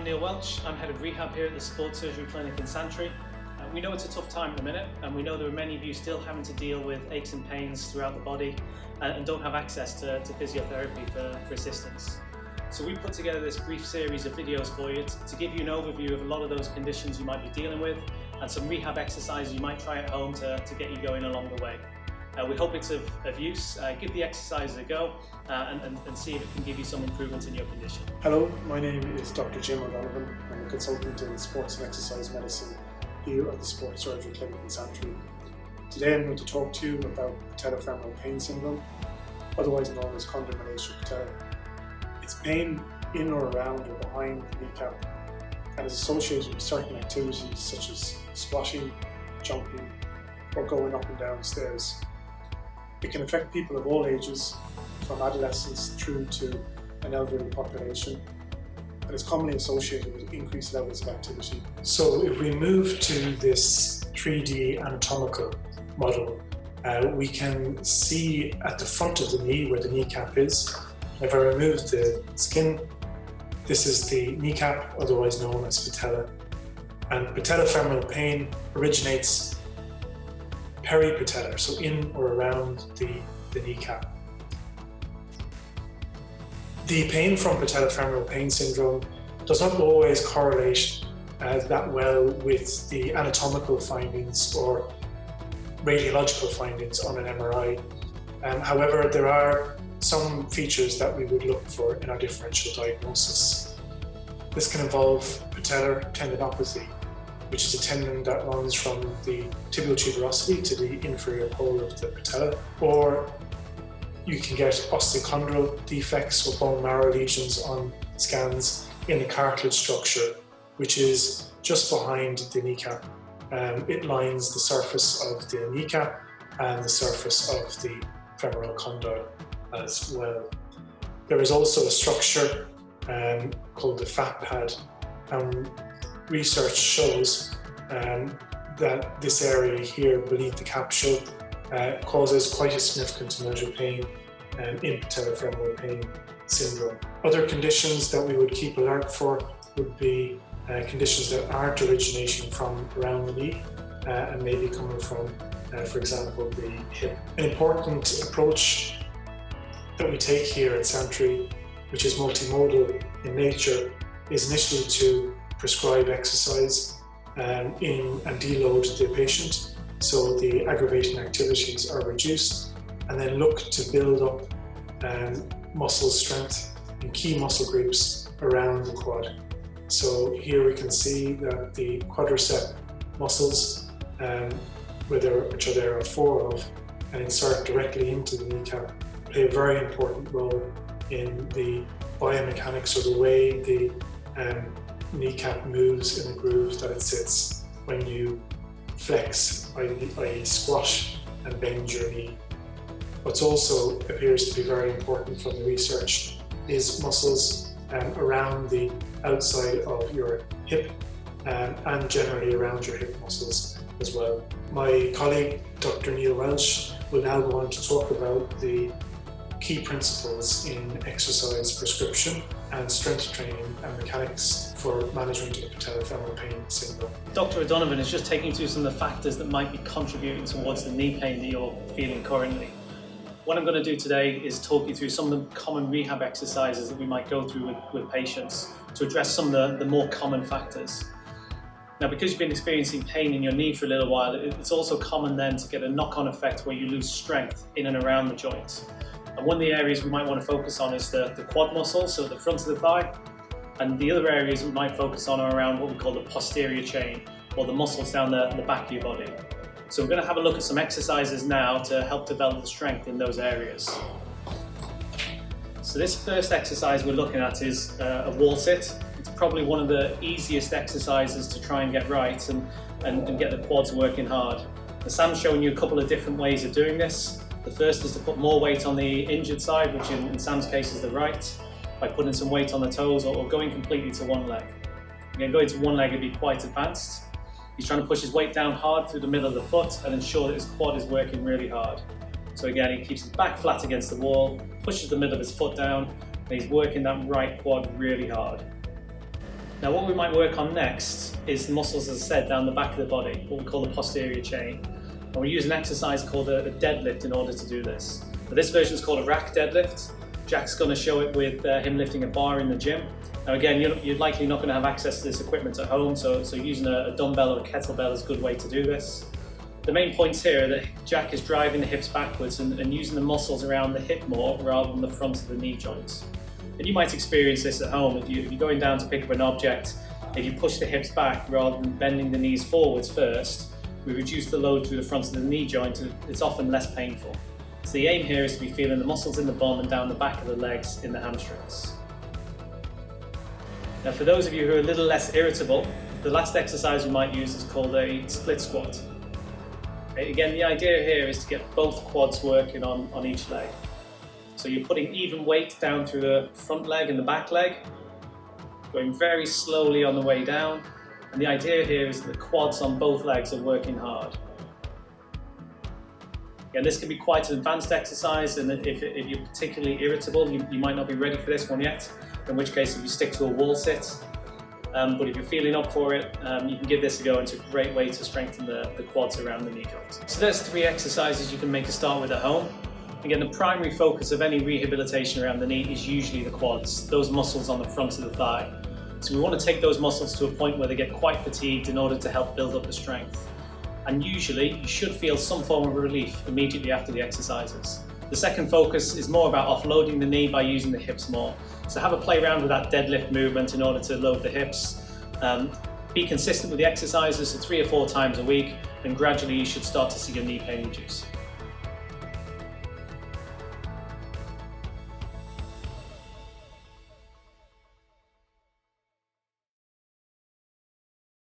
I'm Neil Welch. I'm head of rehab here at the Sports Surgery Clinic in Santry. We know it's a tough time at the minute, and we know there are many of you still having to deal with aches and pains throughout the body and don't have access to physiotherapy for assistance. So we put together this brief series of videos for you to give you an overview of a lot of those conditions you might be dealing with and some rehab exercises you might try at home to get you going along the way. We hope it's of use. Give the exercises a go and see if it can give you some improvements in your condition. Hello, my name is Dr. Jim O'Donovan. I'm a consultant in sports and exercise medicine here at the Sports Surgery Clinic in Santry. Today I'm going to talk to you about Patellofemoral Pain syndrome, otherwise known as condylomalacia patella. It's pain in or around or behind the kneecap and is associated with certain activities such as squashing, jumping, or going up and down stairs. It can affect people of all ages, from adolescents through to an elderly population, and is commonly associated with increased levels of activity. So if we move to this 3D anatomical model, we can see at the front of the knee where the kneecap is. If I remove the skin, this is the kneecap, otherwise known as patella. And patellofemoral pain originates peripatellar, so in or around the kneecap. The pain from patellofemoral pain syndrome does not always correlate that well with the anatomical findings or radiological findings on an MRI. However, there are some features that we would look for in our differential diagnosis. This can involve patellar tendinopathy, which is a tendon that runs from the tibial tuberosity to the inferior pole of the patella, or you can get osteochondral defects or bone marrow lesions on scans in the cartilage structure, which is just behind the kneecap. It lines the surface of the kneecap and the surface of the femoral condyle as well. There is also a structure called the fat pad, and research shows that this area here beneath the capsule causes quite a significant amount of pain in patellofemoral pain syndrome. Other conditions that we would keep alert for would be conditions that aren't originating from around the knee and maybe coming from, for example, the hip. An important approach that we take here at Santry, which is multimodal in nature, is initially to prescribe exercise and deload the patient so the aggravating activities are reduced, and then look to build up muscle strength in key muscle groups around the quad. So here we can see that the quadricep muscles, which there are 4 of, and insert directly into the kneecap, play a very important role in the biomechanics or the way the kneecap moves in the groove that it sits when you flex, i.e. squash and bend your knee. What's also appears to be very important from the research is muscles around the outside of your hip and generally around your hip muscles as well. My colleague, Dr. Neil Welch, will now go on to talk about the key principles in exercise prescription and strength training and mechanics for management of patellofemoral pain syndrome. Dr. O'Donovan is just taking you through some of the factors that might be contributing towards the knee pain that you're feeling currently. What I'm going to do today is talk you through some of the common rehab exercises that we might go through with patients to address some of the more common factors. Now, because you've been experiencing pain in your knee for a little while, it's also common then to get a knock-on effect where you lose strength in and around the joint. And one of the areas we might want to focus on is the quad muscle, so the front of the thigh. And the other areas we might focus on are around what we call the posterior chain, or the muscles down the back of your body. So we're going to have a look at some exercises now to help develop the strength in those areas. So this first exercise we're looking at is a wall sit. It's probably one of the easiest exercises to try and get right and get the quads working hard. And Sam's showing you a couple of different ways of doing this. The first is to put more weight on the injured side, which in Sam's case is the right, by putting some weight on the toes or going completely to one leg. Again, going to one leg would be quite advanced. He's trying to push his weight down hard through the middle of the foot and ensure that his quad is working really hard. So again, he keeps his back flat against the wall, pushes the middle of his foot down, and he's working that right quad really hard. Now what we might work on next is the muscles, as I said, down the back of the body, what we call the posterior chain. And we use an exercise called a deadlift in order to do this. But this version is called a rack deadlift. Jack's going to show it with him lifting a bar in the gym. Now again, you're likely not going to have access to this equipment at home, so using a dumbbell or a kettlebell is a good way to do this. The main points here are that Jack is driving the hips backwards and using the muscles around the hip more rather than the front of the knee joints. And you might experience this at home if you're going down to pick up an object. If you push the hips back rather than bending the knees forwards first, we reduce the load through the front of the knee joint and it's often less painful. So the aim here is to be feeling the muscles in the bum and down the back of the legs in the hamstrings. Now for those of you who are a little less irritable, the last exercise we might use is called a split squat. Again, the idea here is to get both quads working on each leg. So you're putting even weight down through the front leg and the back leg, going very slowly on the way down. And the idea here is that the quads on both legs are working hard. Again, this can be quite an advanced exercise, and if you're particularly irritable, you might not be ready for this one yet, in which case if you stick to a wall sit. But if you're feeling up for it, you can give this a go, and it's a great way to strengthen the quads around the knee joint. So there's 3 exercises you can make a start with at home. Again, the primary focus of any rehabilitation around the knee is usually the quads, those muscles on the front of the thigh. So we want to take those muscles to a point where they get quite fatigued in order to help build up the strength. And usually you should feel some form of relief immediately after the exercises. The second focus is more about offloading the knee by using the hips more. So have a play around with that deadlift movement in order to load the hips. Be consistent with the exercises, so 3 or 4 times a week, and gradually you should start to see your knee pain reduce.